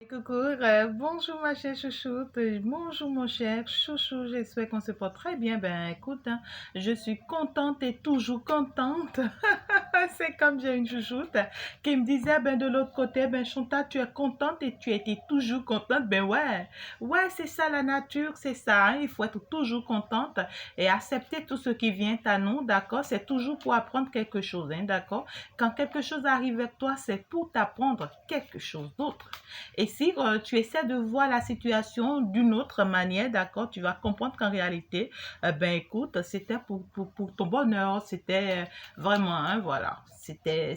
Coucou, bonjour ma chère chouchoute, bonjour mon cher chouchou, j'espère qu'on se porte très bien. Ben écoute, hein, je suis contente et toujours contente. C'est comme j'ai une chouchoute qui me disait, ben de l'autre côté, ben Chanta, tu es contente et tu étais toujours contente. Ben ouais, c'est ça la nature, c'est ça, hein, il faut être toujours contente et accepter tout ce qui vient à nous, d'accord? C'est toujours pour apprendre quelque chose, hein, d'accord? Quand quelque chose arrive avec toi, c'est pour t'apprendre quelque chose d'autre. Et si tu essaies de voir la situation d'une autre manière, d'accord, tu vas comprendre qu'en réalité, ben écoute, c'était pour ton bonheur, c'était vraiment, hein, voilà, c'était,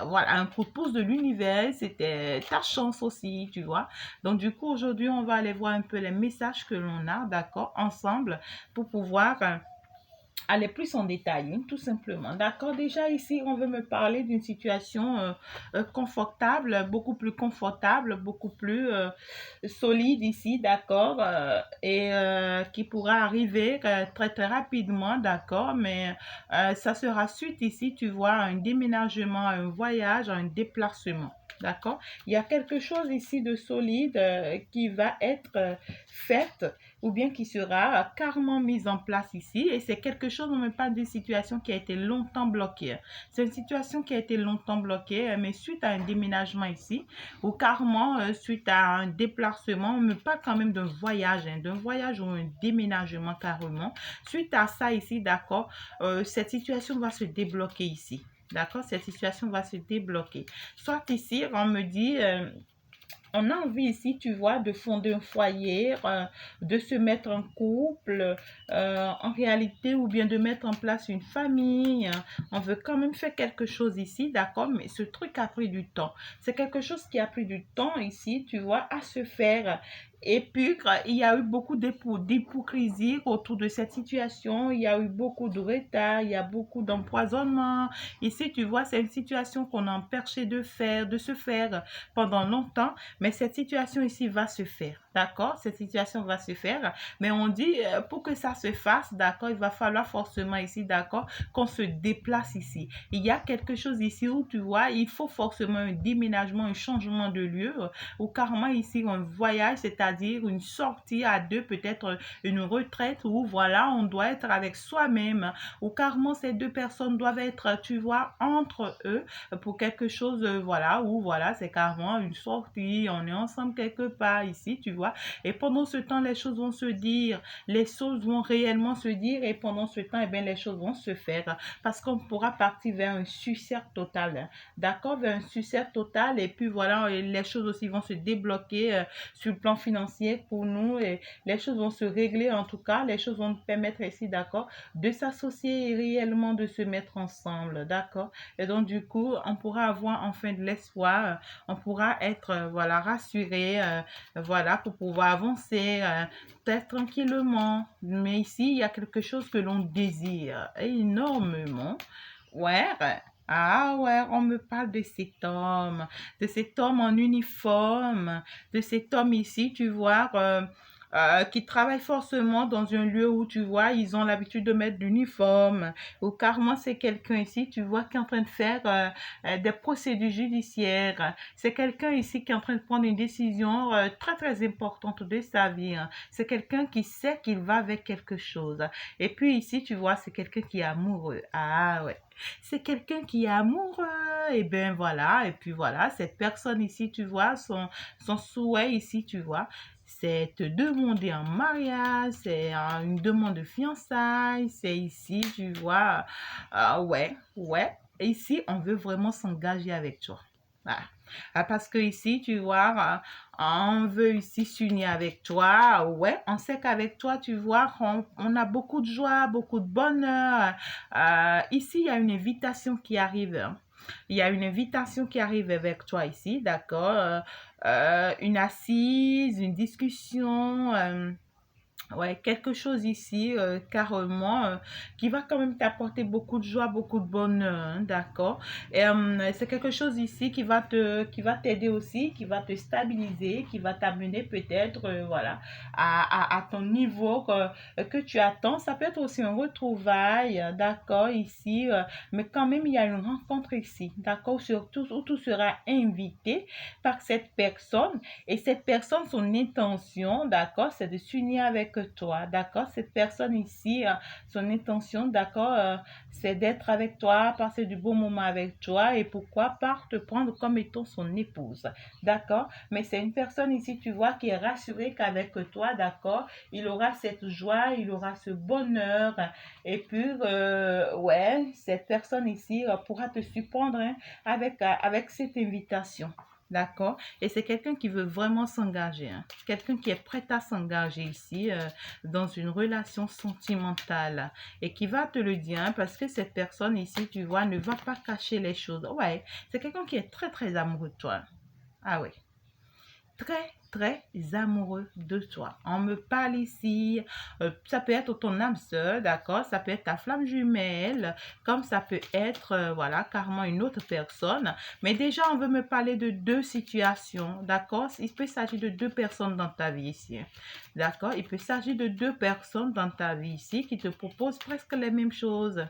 voilà, un coup de pouce de l'univers, c'était ta chance aussi, tu vois. Donc du coup, aujourd'hui, on va aller voir un peu les messages que l'on a, d'accord, ensemble, pour pouvoir aller plus en détail, hein, tout simplement. D'accord, déjà ici, on veut me parler d'une situation confortable, beaucoup plus confortable, beaucoup plus solide ici, d'accord, et qui pourra arriver très très rapidement, d'accord, mais ça sera suite ici, tu vois, à un déménagement, à un voyage, à un déplacement. D'accord? Il y a quelque chose ici de solide qui va être fait ou bien qui sera carrément mise en place ici. Et c'est quelque chose, on me parle d'une situation qui a été longtemps bloquée. C'est une situation qui a été longtemps bloquée, mais suite à un déménagement ici, ou carrément suite à un déplacement, on me parle quand même d'un voyage ou un déménagement carrément. Suite à ça ici, d'accord, cette situation va se débloquer ici. D'accord, cette situation va se débloquer. Soit ici, on me dit, on a envie ici, tu vois, de fonder un foyer, de se mettre en couple, en réalité, ou bien de mettre en place une famille. On veut quand même faire quelque chose ici, d'accord, mais ce truc a pris du temps. C'est quelque chose qui a pris du temps ici, tu vois, à se faire. Et puis, il y a eu beaucoup d'hypocrisie autour de cette situation. Il y a eu beaucoup de retard, il y a beaucoup d'empoisonnement. Ici, tu vois, c'est une situation qu'on a empêché de se faire pendant longtemps. Mais cette situation ici va se faire, d'accord? Cette situation va se faire, mais on dit pour que ça se fasse, d'accord, il va falloir forcément ici, d'accord, qu'on se déplace ici. Il y a quelque chose ici où tu vois, il faut forcément un déménagement, un changement de lieu, ou carrément ici un voyage, c'est-à-dire une sortie à deux, peut-être une retraite où voilà, on doit être avec soi-même, ou carrément ces deux personnes doivent être, tu vois, entre eux pour quelque chose, voilà, où voilà, c'est carrément une sortie, on est ensemble quelque part ici, tu vois. Et pendant ce temps, les choses vont se dire, les choses vont réellement se dire, et pendant ce temps, eh bien, les choses vont se faire parce qu'on pourra partir vers un succès total, hein. D'accord, vers un succès total, et puis voilà, et les choses aussi vont se débloquer sur le plan financier pour nous, et les choses vont se régler en tout cas, les choses vont nous permettre ici, d'accord, de s'associer et réellement de se mettre ensemble, d'accord. Et donc, du coup, on pourra avoir enfin de l'espoir, on pourra être, voilà, rassuré, voilà, pour pouvoir avancer très tranquillement. Mais ici, il y a quelque chose que l'on désire énormément. Ouais. Ah ouais, on me parle de cet homme en uniforme, de cet homme ici, tu vois, qui travaille forcément dans un lieu où tu vois, ils ont l'habitude de mettre l'uniforme. Ou carrément, c'est quelqu'un ici, tu vois, qui est en train de faire des procédures judiciaires. C'est quelqu'un ici qui est en train de prendre une décision très, très importante de sa vie, hein. C'est quelqu'un qui sait qu'il va avec quelque chose. Et puis ici, tu vois, c'est quelqu'un qui est amoureux. Ah ouais. C'est quelqu'un qui est amoureux. Et ben voilà. Et puis voilà, cette personne ici, tu vois, son souhait ici, tu vois, c'est te demander en mariage, c'est une demande de fiançailles, c'est ici, tu vois, ouais. Et ici, on veut vraiment s'engager avec toi. Voilà. Parce que ici, tu vois, on veut ici s'unir avec toi. Ouais, on sait qu'avec toi, tu vois, on a beaucoup de joie, beaucoup de bonheur. Ici, il y a une invitation qui arrive, hein. Il y a une invitation qui arrive avec toi ici, d'accord? Une assise, une discussion. Ouais, quelque chose ici, carrément, qui va quand même t'apporter beaucoup de joie, beaucoup de bonheur, hein, d'accord? Et c'est quelque chose ici qui va t'aider aussi, qui va te stabiliser, qui va t'amener peut-être, voilà, à ton niveau que tu attends. Ça peut être aussi un retrouvaille, d'accord, ici, mais quand même, il y a une rencontre ici, d'accord, surtout où tu seras invité par cette personne et cette personne, son intention, d'accord, c'est de s'unir avec toi, d'accord. Cette personne ici, son intention, d'accord, c'est d'être avec toi, passer du bon moment avec toi et pourquoi pas te prendre comme étant son épouse, d'accord. Mais c'est une personne ici, tu vois, qui est rassurée qu'avec toi, d'accord, il aura cette joie, il aura ce bonheur et puis, ouais, cette personne ici pourra te surprendre hein, avec cette invitation. D'accord? Et c'est quelqu'un qui veut vraiment s'engager, hein. Quelqu'un qui est prêt à s'engager ici dans une relation sentimentale et qui va te le dire hein, parce que cette personne ici, tu vois, ne va pas cacher les choses. Ouais, c'est quelqu'un qui est très, très amoureux de toi. Ah oui, très, très amoureux de toi. On me parle ici, ça peut être ton âme sœur, d'accord? Ça peut être ta flamme jumelle, comme ça peut être, voilà, carrément une autre personne. Mais déjà, on veut me parler de deux situations, d'accord? Il peut s'agir de deux personnes dans ta vie ici, d'accord? Il peut s'agir de deux personnes dans ta vie ici qui te proposent presque les mêmes choses.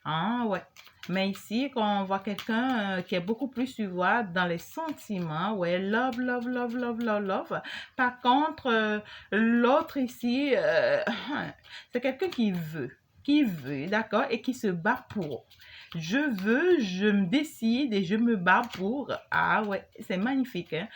Ah ouais. Mais ici, quand on voit quelqu'un qui est beaucoup plus, tu vois, dans les sentiments, ouais, love, love, love, love, love, love. Par contre, l'autre ici, c'est quelqu'un qui veut, d'accord, et qui se bat pour. Je veux, je me décide et je me bats pour. Ah ouais, c'est magnifique, hein.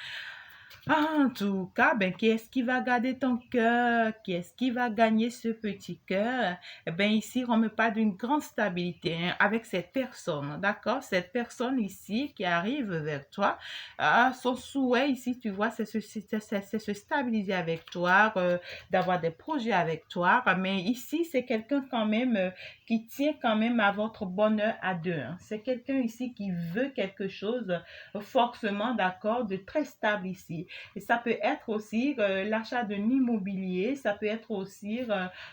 En tout cas, ben, qui est-ce qui va garder ton cœur? Qui est-ce qui va gagner ce petit cœur? Eh ben, ici, on me parle d'une grande stabilité hein, avec cette personne, d'accord? Cette personne ici qui arrive vers toi, son souhait ici, tu vois, c'est se stabiliser avec toi, d'avoir des projets avec toi. Mais ici, c'est quelqu'un quand même qui tient quand même à votre bonheur à deux, hein. C'est quelqu'un ici qui veut quelque chose forcément, d'accord, de très stable ici. Et ça peut être aussi l'achat d'un immobilier, ça peut être aussi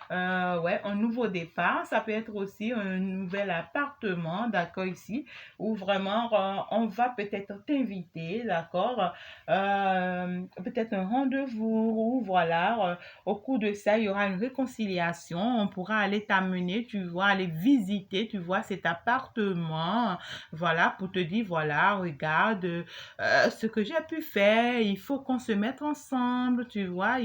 ouais, un nouveau départ, ça peut être aussi un nouvel appartement, d'accord, ici, où vraiment on va peut-être t'inviter, d'accord, peut-être un rendez-vous, ou voilà, au cours de ça, il y aura une réconciliation, on pourra aller t'amener, tu vois, aller visiter, tu vois, cet appartement, voilà, pour te dire, voilà, regarde, ce que j'ai pu faire, il faut qu'on se mette ensemble, tu vois,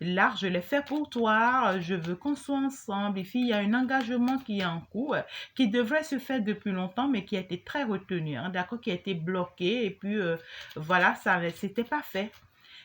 là, je l'ai fait pour toi, je veux qu'on soit ensemble. Et puis, il y a un engagement qui est en cours, qui devrait se faire depuis longtemps, mais qui a été très retenu, hein, d'accord, qui a été bloqué, et puis, voilà, ça, c'était pas fait.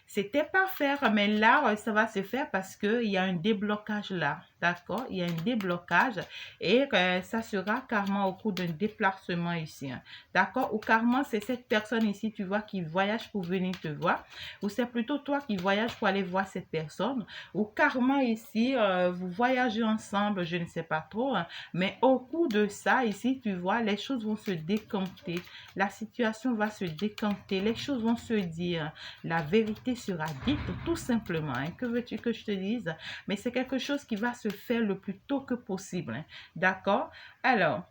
C'était pas faire, mais là, ça va se faire parce qu'il y a un déblocage là. D'accord? Il y a un déblocage et ça sera carrément au cours d'un déplacement ici, hein. D'accord? Ou carrément, c'est cette personne ici, tu vois, qui voyage pour venir te voir. Ou c'est plutôt toi qui voyage pour aller voir cette personne. Ou carrément ici, vous voyagez ensemble, je ne sais pas trop, hein. Mais au cours de ça, ici, tu vois, les choses vont se décanter. La situation va se décanter. Les choses vont se dire. La vérité sera dite tout simplement, hein. Que veux-tu que je te dise? Mais c'est quelque chose qui va se faire le plus tôt que possible, hein. D'accord? Alors,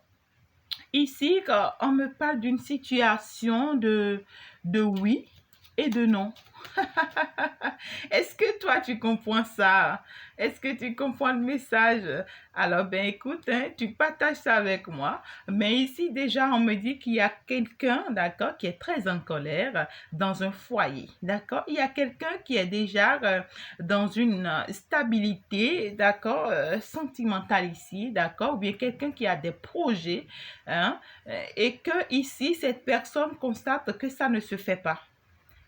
ici, quand on me parle d'une situation de oui et de non. Est-ce que toi, tu comprends ça? Est-ce que tu comprends le message? Alors, ben écoute, hein, tu partages ça avec moi. Mais ici, déjà, on me dit qu'il y a quelqu'un, d'accord, qui est très en colère dans un foyer, d'accord? Il y a quelqu'un qui est déjà dans une stabilité, d'accord, sentimentale ici, d'accord? Ou bien quelqu'un qui a des projets, hein, et que ici, cette personne constate que ça ne se fait pas.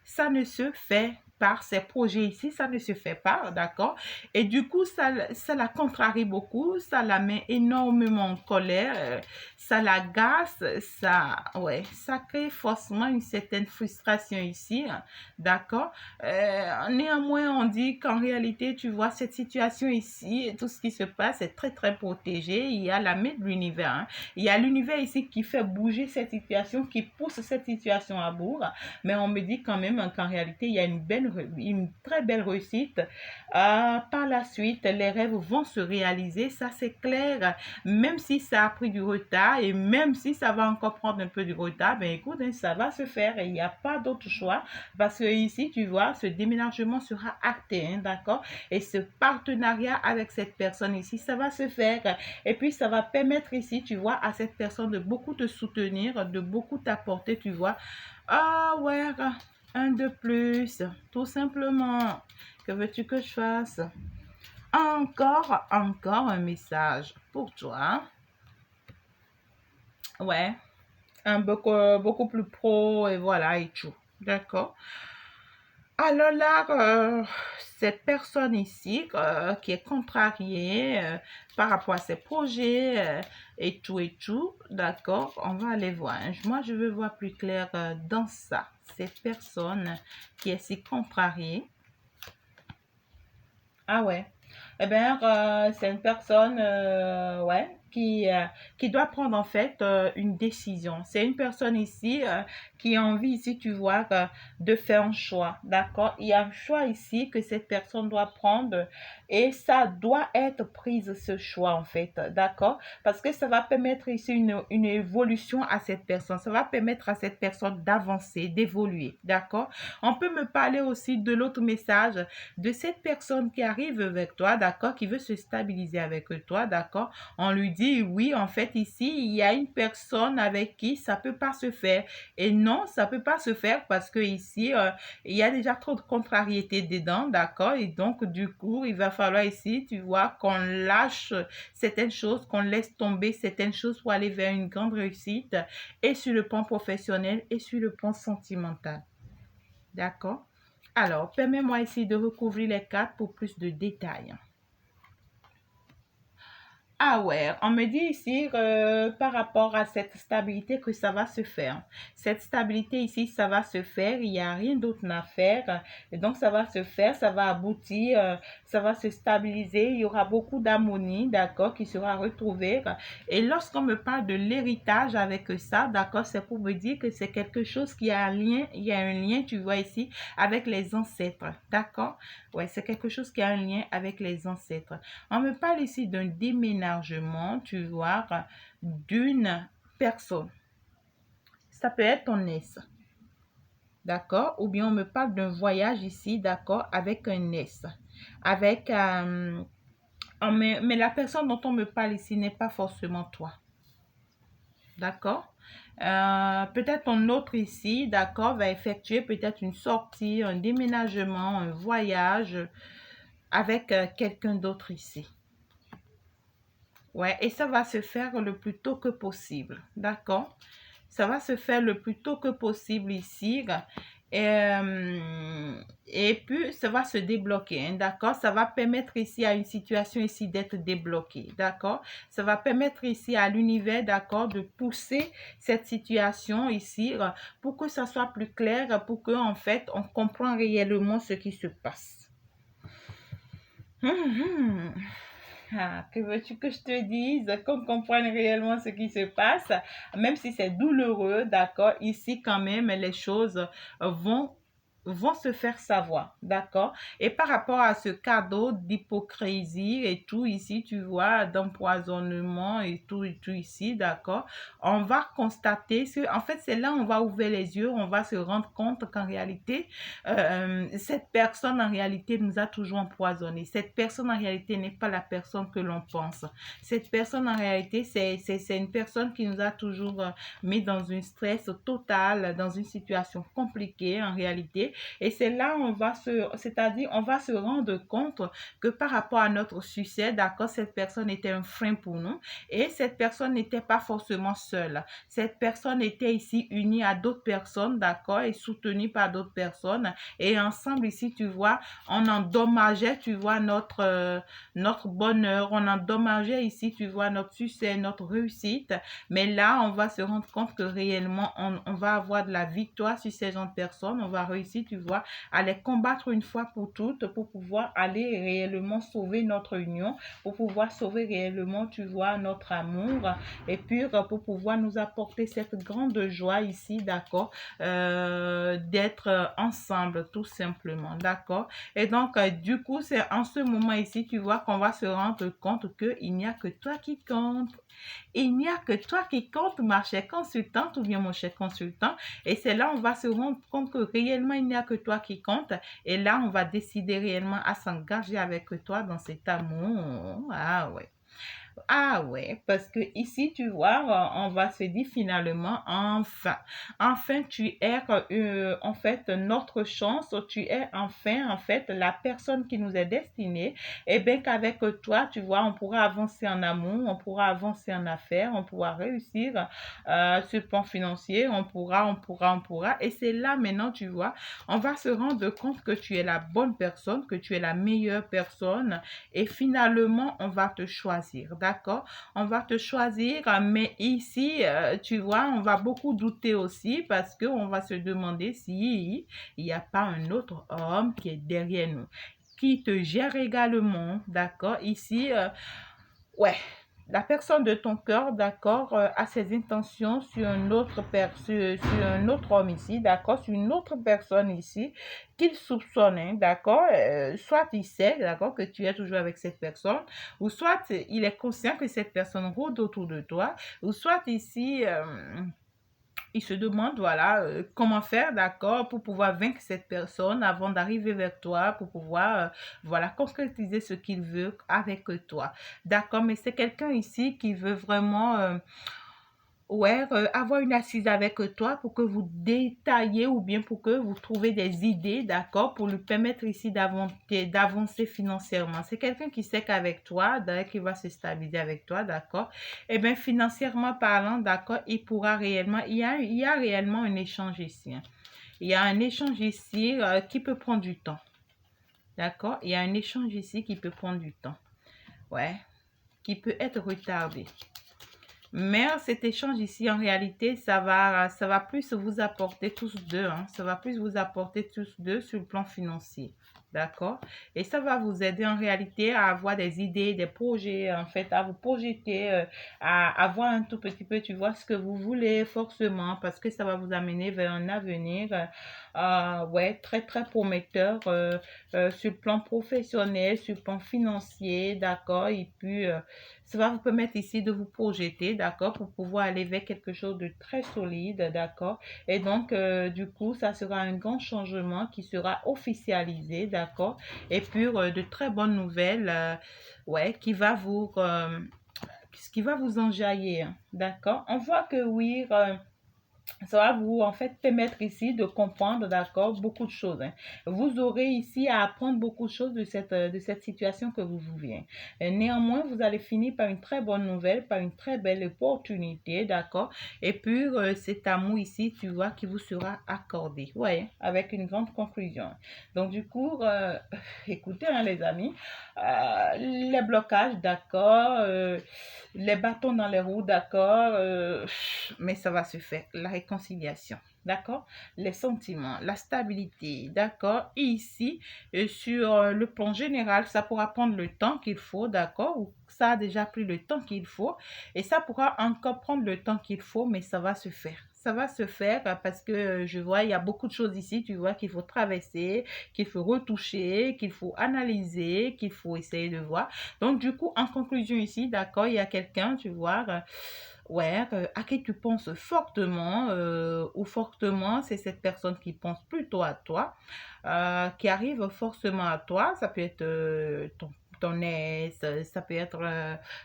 Ça ne se fait par ces projets ici, ça ne se fait pas, d'accord? Et du coup, ça la contrarie beaucoup, ça la met énormément en colère, ça l'agace, ça, ouais, ça crée forcément une certaine frustration ici, hein, d'accord? Néanmoins, on dit qu'en réalité, tu vois, cette situation ici, et tout ce qui se passe est très, très protégé. Il y a la main de l'univers, hein. Il y a l'univers ici qui fait bouger cette situation, qui pousse cette situation à bout. Mais on me dit quand même qu'en réalité, il y a une belle une très belle réussite. Par la suite, les rêves vont se réaliser, ça c'est clair. Même si ça a pris du retard et même si ça va encore prendre un peu du retard, ben écoute, hein, ça va se faire et il n'y a pas d'autre choix parce que ici, tu vois, ce déménagement sera acté, hein, d'accord? Et ce partenariat avec cette personne ici, ça va se faire. Et puis, ça va permettre ici, tu vois, à cette personne de beaucoup te soutenir, de beaucoup t'apporter, tu vois. Ah ouais, un de plus, tout simplement. Que veux-tu que je fasse? Encore un message pour toi. Ouais, un beaucoup plus pro et voilà et tout. D'accord. Alors là, cette personne ici qui est contrariée par rapport à ses projets et tout, d'accord, on va aller voir. Moi, je veux voir plus clair dans ça. Cette personne qui est si contrariée. Ah ouais. Eh bien, c'est une personne, ouais, qui doit prendre en fait une décision. C'est une personne ici qui a envie ici, tu vois, de faire un choix, d'accord? Il y a un choix ici que cette personne doit prendre et ça doit être prise ce choix en fait, d'accord? Parce que ça va permettre ici une évolution à cette personne. Ça va permettre à cette personne d'avancer, d'évoluer, d'accord? On peut me parler aussi de l'autre message de cette personne qui arrive avec toi, d'accord, qui veut se stabiliser avec toi, d'accord, on lui dit oui, en fait, ici, il y a une personne avec qui ça peut pas se faire. Et non, ça peut pas se faire parce que ici, il y a déjà trop de contrariété dedans, d'accord, et donc, du coup, il va falloir ici, tu vois, qu'on lâche certaines choses, qu'on laisse tomber certaines choses pour aller vers une grande réussite et sur le plan professionnel et sur le plan sentimental. D'accord? Alors, permets-moi ici de recouvrir les cartes pour plus de détails. Ah ouais, on me dit ici par rapport à cette stabilité que ça va se faire. Cette stabilité ici, ça va se faire, il n'y a rien d'autre à faire. Et donc, ça va se faire, ça va aboutir, ça va se stabiliser, il y aura beaucoup d'harmonie, d'accord, qui sera retrouvée. Et lorsqu'on me parle de l'héritage avec ça, d'accord, c'est pour me dire que c'est quelque chose qui a un lien, il y a un lien, tu vois ici, avec les ancêtres, d'accord? Ouais, c'est quelque chose qui a un lien avec les ancêtres. On me parle ici d'un déménagement, tu vois, d'une personne. Ça peut être ton ex, d'accord? Ou bien on me parle d'un voyage ici, d'accord, avec un ex. Avec, mais la personne dont on me parle ici n'est pas forcément toi, d'accord? Peut-être ton autre ici, d'accord, va effectuer peut-être une sortie, un déménagement, un voyage avec quelqu'un d'autre ici. Ouais, et ça va se faire le plus tôt que possible. D'accord? Ça va se faire le plus tôt que possible ici. Et puis, ça va se débloquer. Hein, d'accord? Ça va permettre ici à une situation ici d'être débloquée. D'accord? Ça va permettre ici à l'univers, d'accord, de pousser cette situation ici pour que ça soit plus clair, pour que, en fait, on comprenne réellement ce qui se passe. Ah, que veux-tu que je te dise? Qu'on comprenne réellement ce qui se passe, même si c'est douloureux, d'accord? Ici, quand même, les choses vont vont se faire savoir, d'accord? Et par rapport à ce cadeau d'hypocrisie et tout ici, tu vois, d'empoisonnement et tout ici, d'accord? On va constater, en fait, c'est là où on va ouvrir les yeux, on va se rendre compte qu'en réalité, cette personne en réalité nous a toujours empoisonné. Cette personne en réalité n'est pas la personne que l'on pense. Cette personne en réalité, c'est une personne qui nous a toujours mis dans un stress total, dans une situation compliquée en réalité. Et c'est là où c'est-à-dire on va se rendre compte que par rapport à notre succès, d'accord, cette personne était un frein pour nous et cette personne n'était pas forcément seule. Cette personne était ici unie à d'autres personnes, d'accord, et soutenue par d'autres personnes. Et ensemble, ici, tu vois, on endommageait, tu vois, notre bonheur, on endommageait ici, tu vois, notre succès, notre réussite. Mais là, on va se rendre compte que réellement, on va avoir de la victoire sur ces gens de personnes, on va réussir, tu vois, à les combattre une fois pour toutes pour pouvoir aller réellement sauver notre union, pour pouvoir sauver réellement, tu vois, notre amour et puis pour pouvoir nous apporter cette grande joie ici, d'accord, d'être ensemble tout simplement, d'accord. Et donc, du coup, c'est en ce moment ici, tu vois, qu'on va se rendre compte qu'il n'y a que toi qui compte. Il n'y a que toi qui compte, ma chère consultante ou bien mon cher consultant. Et c'est là on va se rendre compte que réellement, il n'y a que toi qui compte. Et là, on va décider réellement à s'engager avec toi dans cet amour. Ah ouais. Ah ouais, parce que ici, tu vois, on va se dire finalement, enfin, tu es en fait notre chance, tu es enfin, en fait, la personne qui nous est destinée. Et bien qu'avec toi, tu vois, on pourra avancer en amour, on pourra avancer en affaires, on pourra réussir sur le plan financier, on pourra. Et c'est là maintenant, tu vois, on va se rendre compte que tu es la bonne personne, que tu es la meilleure personne et finalement, on va te choisir, d'accord? On va te choisir, mais ici, tu vois, on va beaucoup douter aussi parce qu'on va se demander si il n'y a pas un autre homme qui est derrière nous, qui te gère également, d'accord? Ici, ouais, la personne de ton cœur, d'accord, a ses intentions sur sur un autre homme ici, d'accord, sur une autre personne ici, qu'il soupçonne, hein, d'accord, soit il sait, d'accord, que tu es toujours avec cette personne, ou soit il est conscient que cette personne rôde autour de toi, ou soit ici, il se demande, voilà, comment faire, d'accord, pour pouvoir vaincre cette personne avant d'arriver vers toi, pour pouvoir, voilà, concrétiser ce qu'il veut avec toi. D'accord, mais c'est quelqu'un ici qui veut vraiment, ouais, avoir une assise avec toi pour que vous détaillez ou bien pour que vous trouvez des idées, d'accord, pour lui permettre ici d'avancer financièrement. C'est quelqu'un qui sait qu'avec toi, d'accord, qui va se stabiliser avec toi, d'accord. Et bien, financièrement parlant, d'accord, il y a réellement un échange ici, hein. Il y a un échange ici qui peut prendre du temps, d'accord. Il y a un échange ici qui peut prendre du temps, ouais, qui peut être retardé. Mais cet échange ici, en réalité, ça va plus vous apporter tous deux, hein. Ça va plus vous apporter tous deux sur le plan financier. D'accord? Et ça va vous aider en réalité à avoir des idées, des projets, en fait, à vous projeter, à avoir un tout petit peu, tu vois, ce que vous voulez forcément, parce que ça va vous amener vers un avenir, ouais, très, très prometteur, sur le plan professionnel, sur le plan financier, d'accord? Et puis, ça va vous permettre ici de vous projeter, d'accord, pour pouvoir aller vers quelque chose de très solide, d'accord. Et donc, du coup, ça sera un grand changement qui sera officialisé, d'accord. Et puis, de très bonnes nouvelles, ouais, qui va vous enjailler, hein, d'accord. On voit que oui, ça va vous en fait permettre ici de comprendre, d'accord, beaucoup de choses, hein. Vous aurez ici à apprendre beaucoup de choses de cette situation que vous vivez. Néanmoins, vous allez finir par une très bonne nouvelle, par une très belle opportunité, d'accord. Et puis, cet amour ici, tu vois, qui vous sera accordé, ouais, avec une grande conclusion. Donc, du coup, écoutez, hein, les amis, les blocages, d'accord, les bâtons dans les roues, d'accord, mais ça va se faire. La réconciliation, d'accord, les sentiments, la stabilité, d'accord. Et ici, sur le plan général, ça pourra prendre le temps qu'il faut, d'accord, ou ça a déjà pris le temps qu'il faut, et ça pourra encore prendre le temps qu'il faut, mais ça va se faire. Ça va se faire parce que je vois, il y a beaucoup de choses ici, tu vois, qu'il faut traverser, qu'il faut retoucher, qu'il faut analyser, qu'il faut essayer de voir. Donc, du coup, en conclusion ici, d'accord, il y a quelqu'un, tu vois, ouais, à qui tu penses fortement ou fortement, c'est cette personne qui pense plutôt à toi, qui arrive forcément à toi. Ça peut être ton ex, ça peut être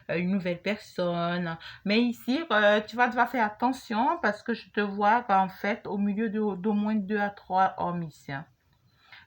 une nouvelle personne. Mais ici, tu vas devoir faire attention parce que je te vois en fait au milieu d'au moins deux à trois hommes ici, hein.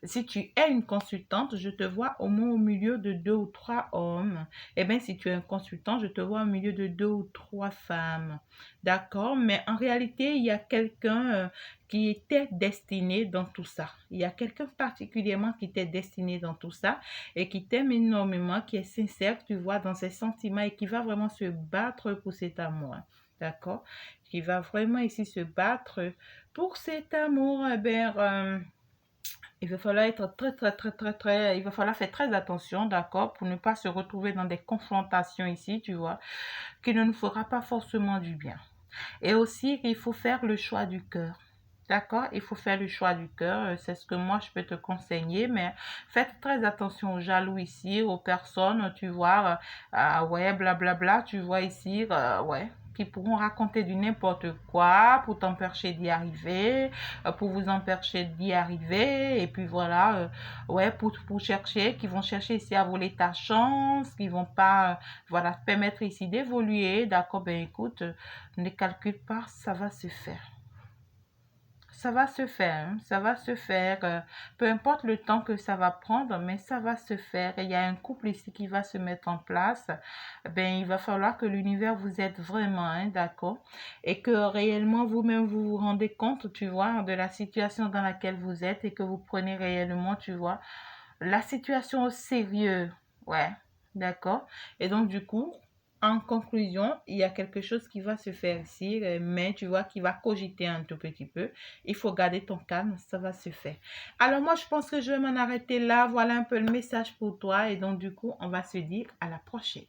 Si tu es une consultante, je te vois au moins au milieu de deux ou trois hommes. Eh bien, si tu es un consultant, je te vois au milieu de deux ou trois femmes. D'accord? Mais en réalité, il y a quelqu'un qui était destiné dans tout ça. Il y a quelqu'un particulièrement qui t'est destiné dans tout ça et qui t'aime énormément, qui est sincère, tu vois, dans ses sentiments et qui va vraiment se battre pour cet amour. D'accord? Qui va vraiment ici se battre pour cet amour. Eh bien, Il va falloir être très, il va falloir faire très attention, d'accord, pour ne pas se retrouver dans des confrontations ici, tu vois, qui ne nous fera pas forcément du bien. Et aussi, il faut faire le choix du cœur. D'accord? Il faut faire le choix du cœur. C'est ce que moi, je peux te conseiller. Mais faites très attention aux jaloux ici, aux personnes, tu vois. Ouais, blablabla, tu vois ici, ouais, qui pourront raconter du n'importe quoi pour t'empêcher d'y arriver, pour vous empêcher d'y arriver. Et puis voilà, ouais, pour chercher, qui vont chercher ici à voler ta chance, qui vont pas, voilà, te permettre ici d'évoluer. D'accord? Ben écoute, ne calcule pas, ça va se faire. Ça va se faire, hein, ça va se faire. Peu importe le temps que ça va prendre, mais ça va se faire. Il y a un couple ici qui va se mettre en place. Ben, il va falloir que l'univers vous aide vraiment, hein, d'accord? Et que réellement vous-même vous vous rendez compte, tu vois, de la situation dans laquelle vous êtes et que vous prenez réellement, tu vois, la situation au sérieux. Ouais, d'accord? Et donc, du coup, en conclusion, il y a quelque chose qui va se faire ici, mais tu vois, qui va cogiter un tout petit peu. Il faut garder ton calme, ça va se faire. Alors, moi, je pense que je vais m'en arrêter là. Voilà un peu le message pour toi. Et donc, du coup, on va se dire à la prochaine.